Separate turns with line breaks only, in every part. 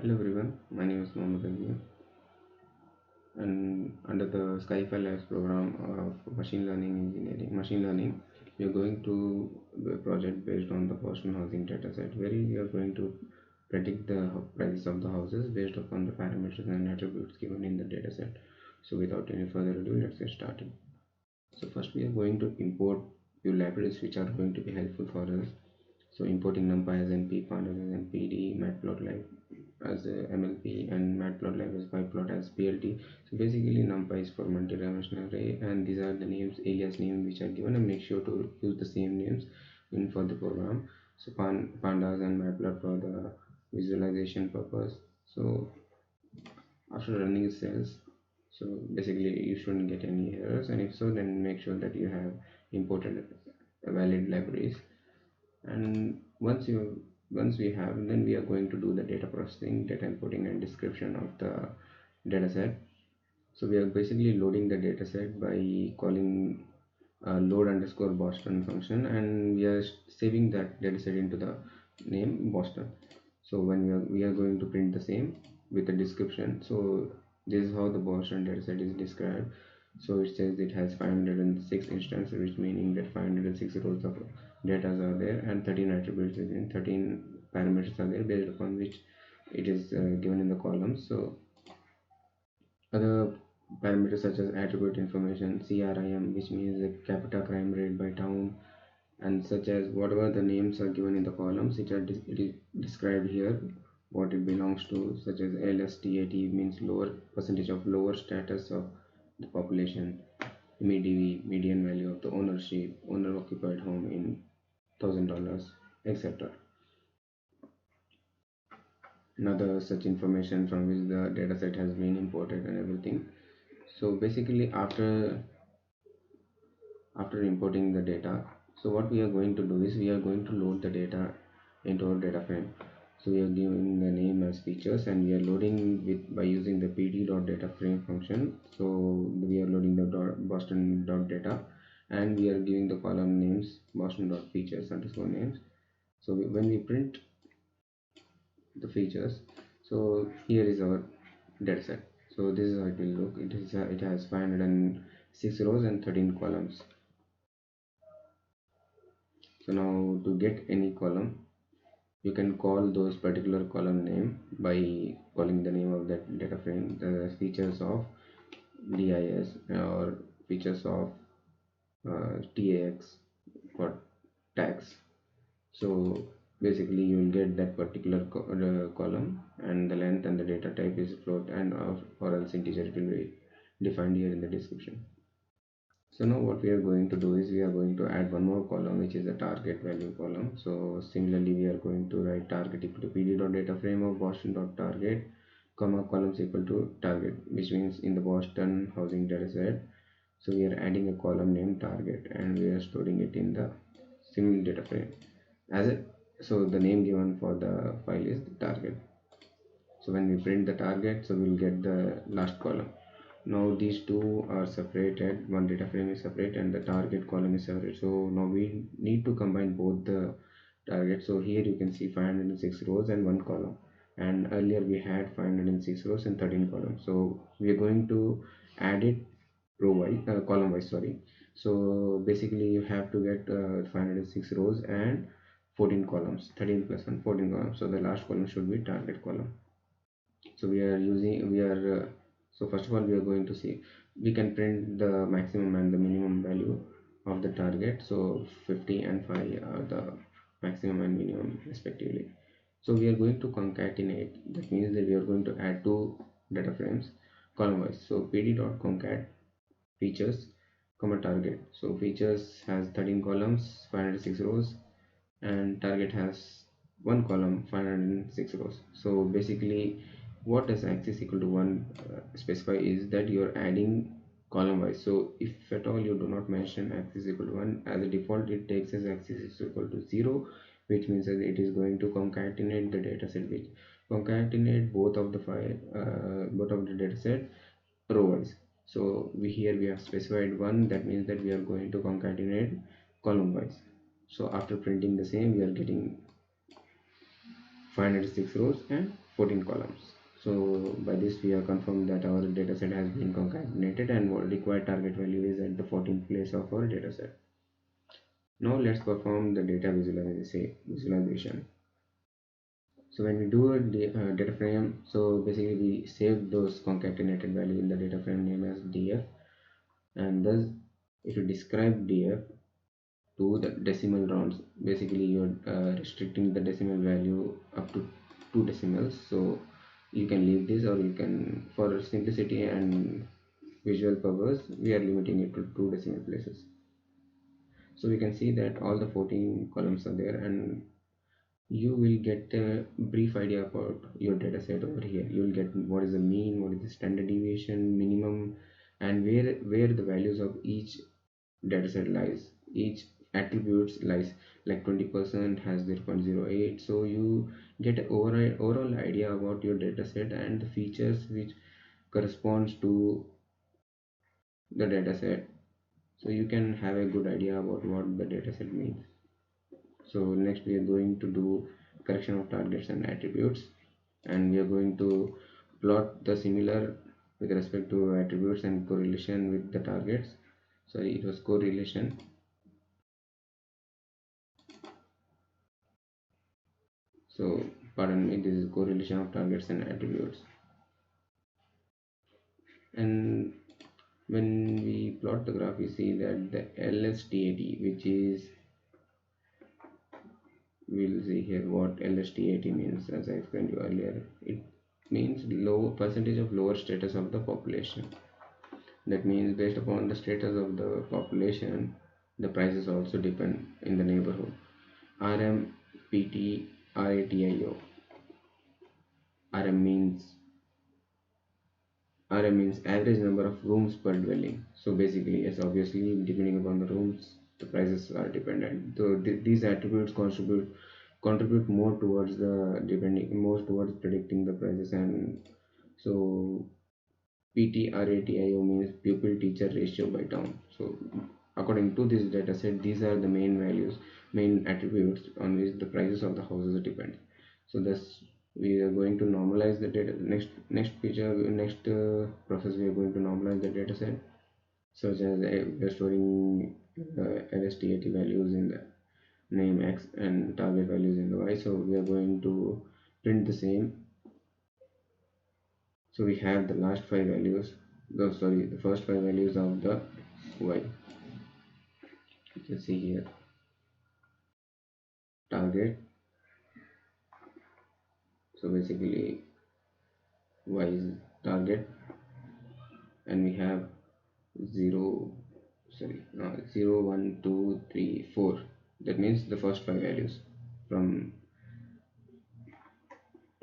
Hello everyone, my name is Mohammed Azeem, and under the Skyfi Labs program of machine learning, we are going to do a project based on the Boston housing dataset, where we are going to predict the prices of the houses based upon the parameters and attributes given in the dataset. So without any further ado, let's get started. So first we are going to import few libraries which are going to be helpful for us. So importing NumPy as NP, Pandas as NPD, Matplotlib as MLP, and Matplotlib as pyplot as PLT. So basically NumPy is for multi-dimensional array, and these are the names, alias names which are given, and make sure to use the same names in for the program. So Pandas and Matplot for the visualization purpose. So after running cells, so basically you shouldn't get any errors, and if so, then make sure that you have imported valid libraries. And once we have, then we are going to do the data processing, data importing, and description of the dataset. So we are basically loading the dataset by calling load underscore Boston function, and we are saving that dataset into the name Boston. So when we are going to print the same with the description. So this is how the Boston dataset is described. So it says it has 506 instances, which meaning that 506 rows of data are there, and 13 attributes within 13 parameters are there, based upon which it is given in the columns. So other parameters such as attribute information, CRIM, which means the capita crime rate by town, and such as whatever the names are given in the columns, it is described here what it belongs to, such as LSTAT means lower percentage of lower status of the population, MEDV median value of the owner occupied home in $1,000, etc. Another such information from which the dataset has been imported and everything. So basically after importing the data, so what we are going to do is we are going to load the data into our data frame. So we are giving the name as features, and we are loading with by using the pd.dataframe function. So we are loading the boston.data, and we are giving the column names boston.features underscore names. So when we print the features, so here is our dataset. So this is how it will look. It has 506 rows and 13 columns. So now to get any column, you can call those particular column name by calling the name of that data frame, the features of DIS or features of TAX for tax. So basically you will get that particular column, and the length and the data type is float, and or else integer. It will be defined here in the description. So now what we are going to do is we are going to add one more column, which is a target value column. So similarly we are going to write target equal to pd.dataframe of boston.target comma columns equal to target, which means in the Boston housing dataset. So we are adding a column named target, and we are storing it in the sim data frame as a, so the name given for the file is the target. So when we print the target, so we'll get the last column. Now these two are separated, one data frame is separate and the target column is separate. So now we need to combine both the targets. So here you can see 506 rows and one column, and earlier we had 506 rows and 13 columns. So we are going to add it column wise, sorry. So basically you have to get 506 rows and 14 columns, 13 plus 1, 14 columns. So the last column should be target column. So so first of all we are going to see, we can print the maximum and the minimum value of the target. So 50 and 5 are the maximum and minimum respectively. So we are going to concatenate. That means that we are going to add two data frames column wise. So pd.concat features comma target. So features has 13 columns, 506 rows, and target has one column, 506 rows. So basically what does axis equal to 1 specify is that you're adding column wise. So if at all you do not mention axis equal to 1, as a default it takes as axis is equal to 0, which means that it is going to concatenate the data set, which concatenate both of the data set row wise. So we have specified 1, that means that we are going to concatenate column wise. So after printing the same, we are getting 506 rows and 14 columns. So by this we have confirmed that our dataset has been concatenated and what required target value is at the 14th place of our dataset. Now let's perform the data visualization. So when we do a data frame, so basically we save those concatenated value in the data frame name as df, and thus if you describe df to the decimal rounds, basically you're restricting the decimal value up to 2 decimals. So you can leave this, or you can, for simplicity and visual purpose, we are limiting it to 2 decimal places. So we can see that all the 14 columns are there, and you will get a brief idea about your data set over here. You will get what is the mean, what is the standard deviation, minimum, and where the values of each dataset lies, each attributes lies. Like 20% has 0.08, so you get an overall idea about your dataset and the features which corresponds to the dataset, so you can have a good idea about what the dataset means. So next we are going to do correction of targets and attributes, and we are going to plot the similar with respect to attributes and correlation with the targets. Sorry, it was correlation. So pardon me, this is correlation of targets and attributes. And when we plot the graph, we see that the LSTAT, which is, we'll see here what LSTAT means. As I explained you earlier, it means low percentage of lower status of the population. That means based upon the status of the population, the prices also depend in the neighborhood. RM, PT, RATIO. RM means average number of rooms per dwelling. So basically, yes, obviously, depending upon the rooms, the prices are dependent. So these attributes contribute more towards predicting the prices. And so PTRATIO means pupil teacher ratio by town. So according to this data set, these are the main attributes on which the prices of the houses depend. So thus we are going to normalize the data. Next process, we are going to normalize the data set, such as we are storing LSTAT values in the name X and target values in the Y. So we are going to print the same. So we have the last five values, the first five values of the Y. You can see here target. So basically Y is target, and we have 0 0 1 2 3 4. That means the first five values from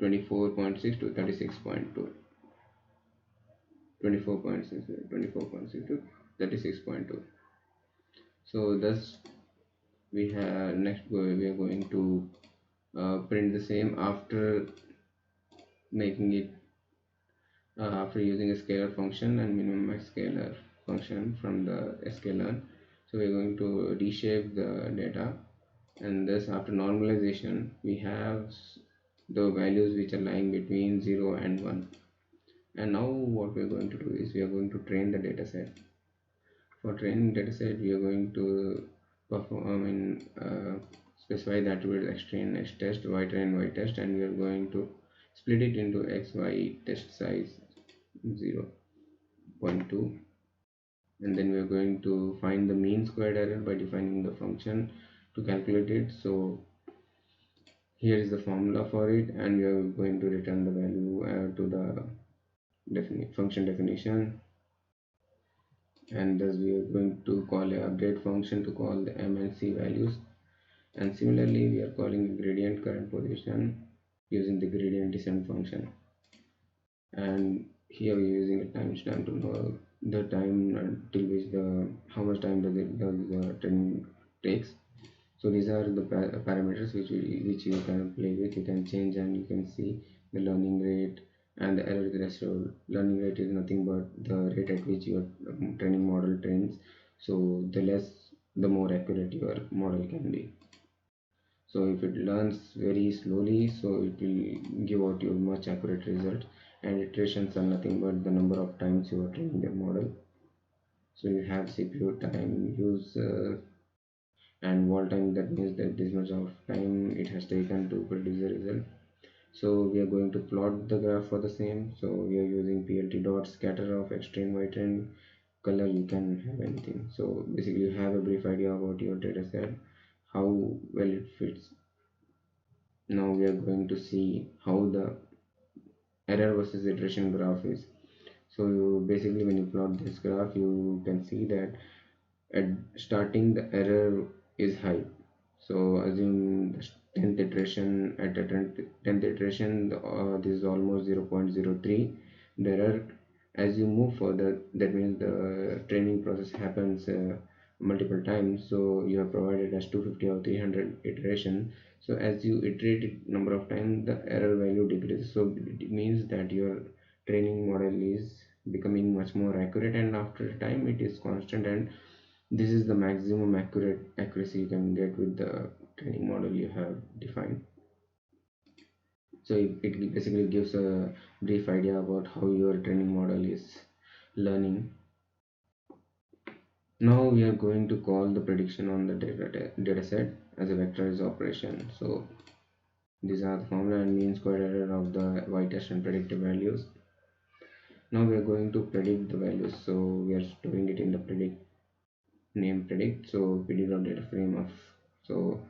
24.6 to 36.2, 24.6 to 36.2. So thus we are going to print the same after making it after using a scalar function and minimum max scalar function from the sklearn. So we're going to reshape the data, and thus after normalization we have the values which are lying between 0 and 1. And now what we're going to do is we are going to train the dataset. For training dataset, we are going to specify the attribute x train x test, y train y test, and we are going to split it into x y test size 0.2, and then we are going to find the mean squared error by defining the function to calculate it. So here is the formula for it, and we are going to return the value to the function definition, and thus we are going to call a update function to call the m and c values. And similarly we are calling the gradient current position using the gradient descent function, and here we are using a timestamp to know the time until which how much time does the training takes. So these are the parameters which you can play with, you can change, and you can see the learning rate and the error threshold. Learning rate is nothing but the rate at which your training model trains, so the more accurate your model can be. So if it learns very slowly, so it will give out you much accurate results. And iterations are nothing but the number of times you are training the model. So you have CPU time use and wall time, that means that this much of time it has taken to produce the result. So we are going to plot the graph for the same. So we are using plt dot scatter of extreme white and color, you can have anything. So basically you have a brief idea about your data set, how well it fits. Now we are going to see how the error versus iteration graph is. So you basically, when you plot this graph, you can see that at starting the error is high. So assume the 10th iteration, at the 10th iteration, this is almost 0.03 the error. As you move further, that means the training process happens multiple times, so you have provided as 250 or 300 iteration. So as you iterate it number of times, the error value decreases, so it means that your training model is becoming much more accurate, and after time it is constant, and this is the maximum accuracy you can get with the training model you have defined. So it basically gives a brief idea about how your training model is learning. Now we are going to call the prediction on the data set as a vectorized operation. So these are the formula and mean square error of the y-test and predictive values. Now we are going to predict the values. So we are storing it in the predict. So pd.data frame of, so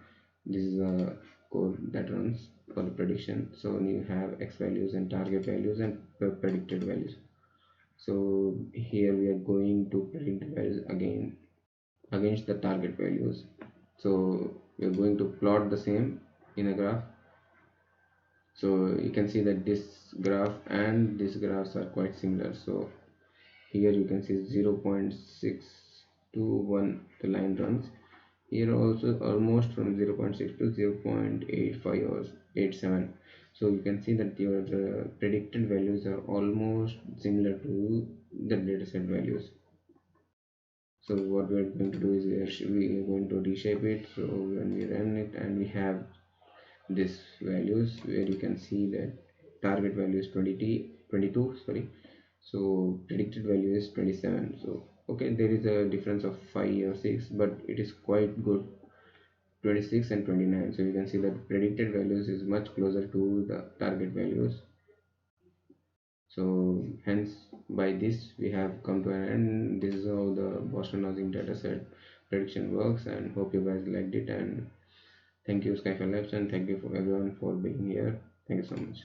this is a code that runs for the prediction. So you have x values and target values and predicted values. So here we are going to predict the values again against the target values. So we are going to plot the same in a graph. So you can see that this graph and these graphs are quite similar. So here you can see 0.621 the line runs. Here also almost from 0.6 to 0.85 or 87. So you can see that your predicted values are almost similar to the dataset values. So what we are going to do is we are going to reshape it. So when we run it, and we have this values where you can see that target value is 22, sorry. So predicted value is 27. So okay, there is a difference of 5 or 6, but it is quite good, 26 and 29. So you can see that predicted values is much closer to the target values. So hence by this we have come to an end. This is how the Boston housing dataset prediction works, and hope you guys liked it. And thank you Skyfi Labs, and thank you for everyone for being here. Thank you so much.